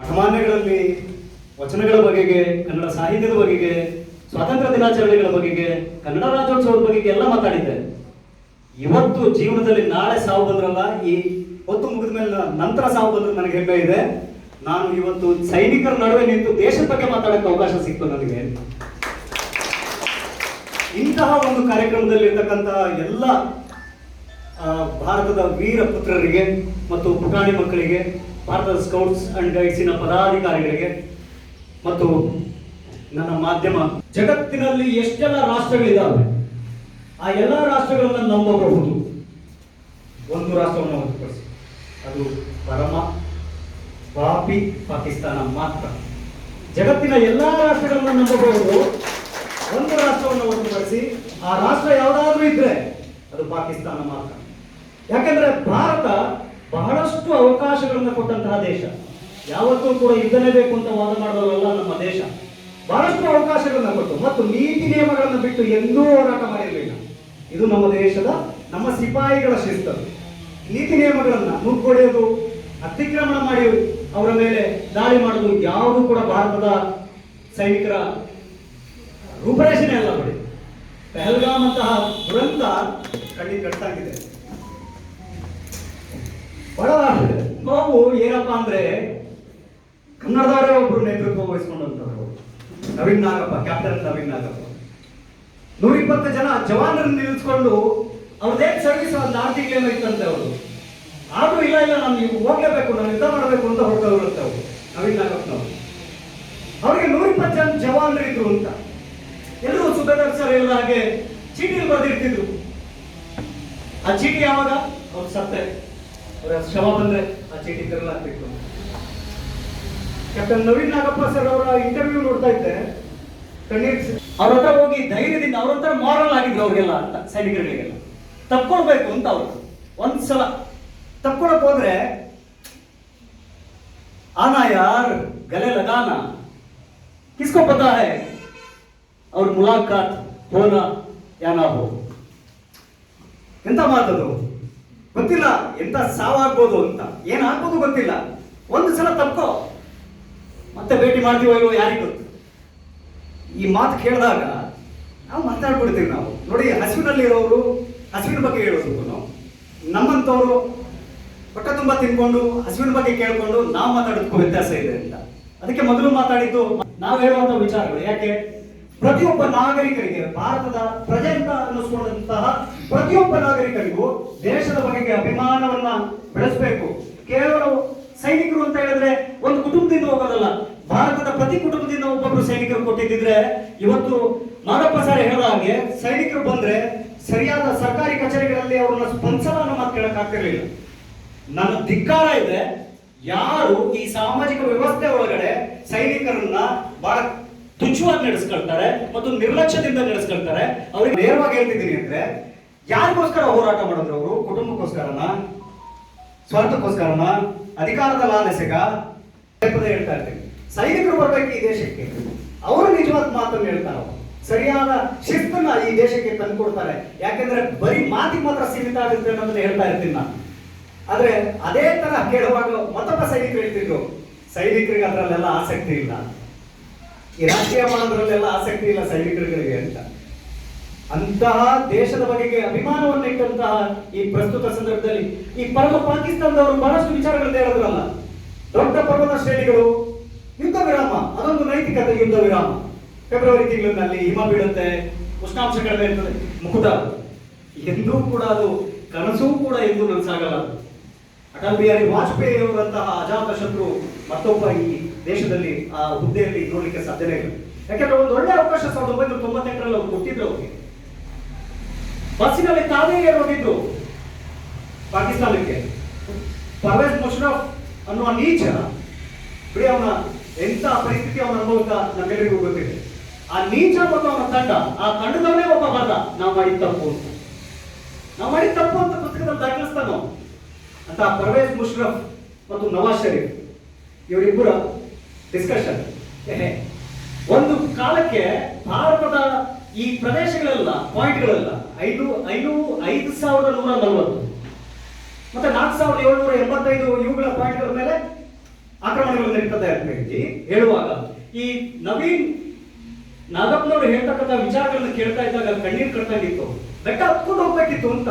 ಮಠಮಾನ್ಯಗಳಲ್ಲಿ ವಚನಗಳ ಬಗೆಗೆ, ಕನ್ನಡ ಸಾಹಿತ್ಯದ ಬಗೆಗೆ, ಸ್ವಾತಂತ್ರ್ಯ ದಿನಾಚರಣೆಗಳ ಬಗೆಗೆ, ಕನ್ನಡ ರಾಜ್ಯೋತ್ಸವದ ಬಗೆಗೆ ಎಲ್ಲ ಮಾತಾಡಿದ್ದೆ. ಇವತ್ತು ಜೀವನದಲ್ಲಿ ನಾಳೆ ಸಾವು ಬಂದ್ರಲ್ಲ, ಈ ಹೊತ್ತು ಮುಗಿದ ಮೇಲೆ ನಂತರ ಸಾವು ಬಂದ್ರೆ ನನಗೆ ಹೆಮ್ಮೆ ಇದೆ. ನಾನು ಇವತ್ತು ಸೈನಿಕರ ನಡುವೆ ನಿಂತು ದೇಶದ ಬಗ್ಗೆ ಮಾತಾಡಕ್ಕೆ ಅವಕಾಶ ಸಿಕ್ತು ನನಗೆ. ಇಂತಹ ಒಂದು ಕಾರ್ಯಕ್ರಮದಲ್ಲಿ ಇರ್ತಕ್ಕಂತಹ ಎಲ್ಲ ಭಾರತದ ವೀರ ಪುತ್ರರಿಗೆ ಮತ್ತು ಪುಟಾಣಿ ಮಕ್ಕಳಿಗೆ, ಭಾರತದ ಸ್ಕೌಟ್ಸ್ ಅಂಡ್ ಗೈಡ್ಸಿನ ಪದಾಧಿಕಾರಿಗಳಿಗೆ ಮತ್ತು ನನ್ನ ಮಾಧ್ಯಮ, ಜಗತ್ತಿನಲ್ಲಿ ಎಷ್ಟೆಲ್ಲ ರಾಷ್ಟ್ರಗಳಿದ್ದಾವೆ ಆ ಎಲ್ಲ ರಾಷ್ಟ್ರಗಳನ್ನ ನಂಬಬಹುದು. ಒಂದು ರಾಷ್ಟ್ರವನ್ನು ಹೊರತುಪಡಿಸಿ ಅದು ಪರಮ ಪಾಪಿ ಪಾಕಿಸ್ತಾನ ಮಾತ್ರ. ಜಗತ್ತಿನ ಎಲ್ಲಾ ರಾಷ್ಟ್ರಗಳನ್ನ ನಂಬಬಹುದು, ಒಂದು ರಾಷ್ಟ್ರವನ್ನು ಹೊರತುಪಡಿಸಿ ಆ ರಾಷ್ಟ್ರ ಯಾವುದಾದ್ರೂ ಇದ್ರೆ ಅದು ಪಾಕಿಸ್ತಾನ ಮಾತ್ರ. ಯಾಕಂದ್ರೆ ಭಾರತ ಬಹಳಷ್ಟು ಅವಕಾಶಗಳನ್ನು ಕೊಟ್ಟಂತಹ ದೇಶ. ಯಾವತ್ತೂ ಕೂಡ ಯುದ್ಧನೇ ಬೇಕು ಅಂತ ವಾದ ಮಾಡೋದಲ್ಲ ನಮ್ಮ ದೇಶ. ಬಹಳಷ್ಟು ಅವಕಾಶಗಳನ್ನ ಕೊಟ್ಟು ಮತ್ತು ನೀತಿ ನಿಯಮಗಳನ್ನು ಬಿಟ್ಟು ಎಂದೂ ಹೋರಾಟ ಮಾಡಿರಲಿಲ್ಲ. ಇದು ನಮ್ಮ ದೇಶದ, ನಮ್ಮ ಸಿಪಾಯಿಗಳ ಶಿಸ್ತು. ನೀತಿ ನಿಯಮಗಳನ್ನ ಮುಗ್ಗೊಡೆಯೋದು, ಅತಿಕ್ರಮಣ ಮಾಡಿ ಅವರ ಮೇಲೆ ದಾಳಿ ಮಾಡೋದು ಯಾವುದು ಕೂಡ ಭಾರತದ ಸೈನಿಕರ ರೂಪರೇಷಣೆ ಅಲ್ಲ. ನೋಡಿ, ಪಹಲ್ಗಾಮ್ ಅಂತಹ ದುರಂತ ಕಣ್ಣಿಗೆ ಕಟ್ಟಾಗಿದೆ. ಬಹಳ ನೋವು ಏನಪ್ಪಾ ಅಂದ್ರೆ, ಕನ್ನಡದವರೇ ಒಬ್ರು ನೇತೃತ್ವ ವಹಿಸಿಕೊಂಡಂತವ್ರು ನವೀನ್ ನಾಗಪ್ಪ, ಕ್ಯಾಪ್ಟನ್ ನವೀನ್ ನಾಗಪ್ಪ. 120 ಜನ ಜವಾನರನ್ನು ನಿಲ್ಲಿಸ್ಕೊಂಡು ಅವ್ರದೇ ಸರ್ವಿಸ್ ಒಂದು 6 ತಿಂಗಳೇನೋ ಇತ್ತಂತೆ ಅವರು. ಆದ್ರೂ ಇಲ್ಲ ನಾನು ಹೋಗ್ಲೇಬೇಕು, ನಾನು ಯುದ್ಧ ಮಾಡಬೇಕು ಅಂತ ಹೊರಟವ್ರಂತೆ ಅವರು ನವೀನ್ ನಾಗಪ್ಪನವರು. ಅವ್ರಿಗೆ 120 ಜನ ಜವಾನರು ಇದ್ರು ಅಂತ ಎಲ್ಲರೂ ಸುಬೇದಾರ್ ಸರ್ ಹೇಳಿದ ಹಾಗೆ ಚೀಟಿಯಲ್ಲಿ ಬರೆದಿರ್ತಿದ್ರು. ಆ ಚೀಟಿ ಯಾವಾಗ ಅವ್ರು ಸತ್ತೆ, ಅವರ ಶವ ಬಂದ್ರೆ ಆ ಚೀಟಿ ತೆರಲಾಗ್ತಿತ್ತು. ಕ್ಯಾಪ್ಟನ್ ನವೀನ್ ನಾಗಪ್ಪ ಸರ್ ಅವರ ಇಂಟರ್ವ್ಯೂ ನೋಡ್ತಾ ಇದ್ದೆ, ಕಣ್ಣೀರ್. ಅವ್ರ ಹತ್ರ ಹೋಗಿ ಧೈರ್ಯದಿಂದ, ಅವ್ರ ಹತ್ರ ಮಾರಲ್ ಆಗಿದ್ರು ಅವ್ರಿಗೆಲ್ಲ, ಸೈನಿಕರಿಗೆಲ್ಲ ತಪ್ಕೊಳ್ಬೇಕು ಅಂತ ಅವ್ರು. ಒಂದ್ಸಲ ತಪ್ಕೊಳಕ್ ಹೋದ್ರೆ ಆನಾ ಯಾರ್ ಗಲೆ ಲಗಾನಾ ಕಿಸ್ಕೋ ಪತಾ ಹೈ ಅವ್ರ ಮುಲಾಕಾತ್ ಹೋನಾ ಯಾ ನಾ ಹೋ. ಎಂತ ಮಾತದು ಗೊತ್ತಿಲ್ಲ, ಎಂತ ಸಾವಾಗ್ಬೋದು ಅಂತ, ಏನಾಗ್ಬೋದು ಗೊತ್ತಿಲ್ಲ. ಒಂದು ಸಲ ತಪ್ಕೋ, ಮತ್ತೆ ಭೇಟಿ ಮಾಡ್ತೀವೋ ಇಲ್ವೋ ಯಾರಿಗೂ ಗೊತ್ತು. ಈ ಮಾತು ಕೇಳಿದಾಗ ನಾವು ಮಾತಾಡ್ಬಿಡ್ತೀವಿ. ನಾವು ನೋಡಿ, ಹಸಿವಿನಲ್ಲಿರೋರು ಹಸಿವಿನ ಬಗ್ಗೆ ಹೇಳೋದು, ನಮ್ಮಂತವ್ರು ಹೊಟ್ಟೆ ತುಂಬ ತಿನ್ಕೊಂಡು ಹಸಿವಿನ ಬಗ್ಗೆ ಕೇಳ್ಕೊಂಡು ನಾವು ಮಾತಾಡೋದಕ್ಕೂ ವ್ಯತ್ಯಾಸ ಇದೆ ಅಂತ. ಅದಕ್ಕೆ ಮೊದಲು ಮಾತಾಡಿದ್ದು ನಾವು ಹೇಳುವಂತ ವಿಚಾರಗಳು. ಯಾಕೆ ಪ್ರತಿಯೊಬ್ಬ ನಾಗರಿಕರಿಗೆ, ಭಾರತದ ಪ್ರಜೆ ಅಂತ ಅನ್ನಿಸ್ಕೊಂಡಂತಹ ಪ್ರತಿಯೊಬ್ಬ ನಾಗರಿಕರಿಗೂ ದೇಶದ ಬಗೆಗೆ ಅಭಿಮಾನವನ್ನ ಬೆಳೆಸಬೇಕು. ಕೇವಲ ಸೈನಿಕರು ಅಂತ ಹೇಳಿದ್ರೆ ಒಂದು ಕುಟುಂಬದಿಂದ ಹೋಗೋದಲ್ಲ. ಭಾರತದ ಪ್ರತಿ ಕುಟುಂಬದಿಂದ ಒಬ್ಬೊಬ್ರು ಸೈನಿಕರು ಕೊಟ್ಟಿದ್ದಿದ್ರೆ ಇವತ್ತು ನಾಗಪ್ಪ ಸರ್ ಹೇಳಿದ ಹಾಗೆ ಸೈನಿಕರು ಬಂದ್ರೆ ಸರಿಯಾದ ಸರ್ಕಾರಿ ಕಚೇರಿಗಳಲ್ಲಿ ಅವ್ರನ್ನ ಸ್ಪಂದಿಸಲ್ಲ ಅನ್ನೋ ಮಾತು ಕೇಳಕ್ ಆಗ್ತಿರ್ಲಿಲ್ಲ. ನನ್ನ ಧಿಕ್ಕಾರ ಇದೆ, ಯಾರು ಈ ಸಾಮಾಜಿಕ ವ್ಯವಸ್ಥೆ ಒಳಗಡೆ ಸೈನಿಕರನ್ನ ಬಹಳ ತುಚ್ಛವಾಗಿ ನಡೆಸ್ಕೊಳ್ತಾರೆ ಮತ್ತು ನಿರ್ಲಕ್ಷ್ಯದಿಂದ ನಡೆಸ್ಕೊಳ್ತಾರೆ, ಅವ್ರಿಗೆ ನೇರವಾಗಿ ಹೇಳ್ತಿದ್ದೀನಿ ಅಂದ್ರೆ, ಯಾರಿಗೋಸ್ಕರ ಹೋರಾಟ ಮಾಡಿದ್ರು ಅವರು? ಕುಟುಂಬಕ್ಕೋಸ್ಕರನ, ಸ್ವಾರ್ಥಕ್ಕೋಸ್ಕರನ, ಅಧಿಕಾರದ ಲಾಲಸೆಗ? ಹೇಳ್ತಾ ಇರ್ತೀನಿ, ಸೈನಿಕರು ಬರ್ಬೇಕು ಈ ದೇಶಕ್ಕೆ, ಅವರು ನಿಜವಾದ ಮಾತನ್ನು ಹೇಳ್ತಾರೆ, ಸರಿಯಾದ ಶಿಸ್ತನ್ನ ಈ ದೇಶಕ್ಕೆ ತಂದುಕೊಡ್ತಾರೆ. ಯಾಕೆಂದ್ರೆ ಬರೀ ಮಾತಿಗೆ ಮಾತ್ರ ಸೀಮಿತ ಆಗುತ್ತೆ ಅನ್ನೋದನ್ನ ಹೇಳ್ತಾ ಇರ್ತೀನಿ ನಾನು. ಆದ್ರೆ ಅದೇ ತರ ಕೇಳುವಾಗ ಮತ್ತೊಬ್ಬ ಸೈನಿಕರು ಹೇಳ್ತಿದ್ರು, ಸೈನಿಕರಿಗೆ ಅದರಲ್ಲೆಲ್ಲ ಆಸಕ್ತಿ ಇಲ್ಲ, ಈ ರಾಜಕೀಯ ಮಾಡೋದ್ರಲ್ಲೆಲ್ಲ ಆಸಕ್ತಿ ಇಲ್ಲ ಸೈನಿಕರಿಗೆ ಅಂತ. ಅಂತಹ ದೇಶದ ಬಗೆಗೆ ಅಭಿಮಾನವನ್ನು ಇಟ್ಟಂತಹ ಈ ಪ್ರಸ್ತುತ ಸಂದರ್ಭದಲ್ಲಿ ಈ ಪರಮ ಪಾಕಿಸ್ತಾನದವರು ಬಹಳಷ್ಟು ವಿಚಾರಗಳನ್ನ ಹೇಳಿದ್ರಲ್ಲ. ದೊಡ್ಡ ಪರ್ವತ ಶ್ರೇಣಿಗಳು, ಯುದ್ಧ ವಿರಾಮ, ಅದೊಂದು ನೈತಿಕತೆ. ಯುದ್ಧ ವಿರಾಮ, ಫೆಬ್ರವರಿ ತಿಂಗಳಿನಲ್ಲಿ ಹಿಮ ಬೀಳುತ್ತೆ, ಉಷ್ಣಾಂಶ ಕಡಿಮೆ ಇರ್ತದೆ, ಮುಕುಟ. ಎಂದೂ ಕೂಡ ಅದು ಕನಸೂ ಕೂಡ ಎಂದೂ ನನಸಾಗಲ್ಲ. ಅಟಲ್ ಬಿಹಾರಿ ವಾಜಪೇಯಿ ಅವರಂತಹ ಅಜಾತ ಶತ್ರು ಮತ್ತೊಬ್ಬ ಈ ದೇಶದಲ್ಲಿ ಆ ಹುದ್ದೆಯಲ್ಲಿ ನೋಡ್ಲಿಕ್ಕೆ ಸಾಧ್ಯನೇ ಇಲ್ಲ. ಯಾಕೆಂದ್ರೆ ಒಂದು ಒಳ್ಳೆ ಅವಕಾಶ 1998ರಲ್ಲಿ ಅವ್ರು ಕೊಟ್ಟಿದ್ರು. ಅವ್ರಿಗೆ ಬಸ್ಸಿನಲ್ಲಿ ತಾವೇ ಹೋಗಿದ್ರು ಪಾಕಿಸ್ತಾನಕ್ಕೆ. ಪರ್ವೇಜ್ ಮುಷರಫ್ ಅನ್ನುವ ನೀಚ, ಬಿಡಿ ಅವನ ಎಂತ ಪರಿಸ್ಥಿತಿ ಅವನ ಅನುಭವ ನಮ್ಮೆಲ್ಲರಿಗೂ ಗೊತ್ತಿದೆ. ಆ ನೀಚ ಮತ್ತು ಅವನ ತಂಡ, ಆ ತಂಡದವರೇ ಒಬ್ಬ ಬರ್ದ, ನಾವು ಮಾಡಿದ ತಪ್ಪು ಅಂತ ಪುಸ್ತಕದಲ್ಲಿ ದಾಖಲಿಸ್ತಾನ ಅಂತ. ಪರ್ವೇಜ್ ಮುಷರಫ್ ಮತ್ತು ನವಾಜ್ ಶರೀಫ್ ಇವರಿಬ್ಬರ ಡಿಸ್ಕಷನ್. ಒಂದು ಕಾಲಕ್ಕೆ ಭಾರತದ ಈ ಪ್ರದೇಶಗಳೆಲ್ಲ, ಪಾಯಿಂಟ್ಗಳೆಲ್ಲ 5140 ಮತ್ತೆ 4785 ಇವುಗಳ ಪಾಯಿಂಟ್ಗಳ ಮೇಲೆ ಆಕ್ರಮಣಗಳು ನಡೀತದೆ ಅಂತ ಹೇಳಿ ಹೇಳುವಾಗ ಈ ನವೀನ್ ನಾಗಪ್ಪನವರು ಹೇಳ್ತಕ್ಕಂಥ ವಿಚಾರಗಳನ್ನ ಕೇಳ್ತಾ ಇದ್ದಾಗ ಕಣ್ಣೀರು ಕಟ್ಟಾಗಿತ್ತು, ಬೆಟ್ಟ ಹತ್ಕೊಂಡು ಹೋಗ್ಬೇಕಿತ್ತು ಅಂತ.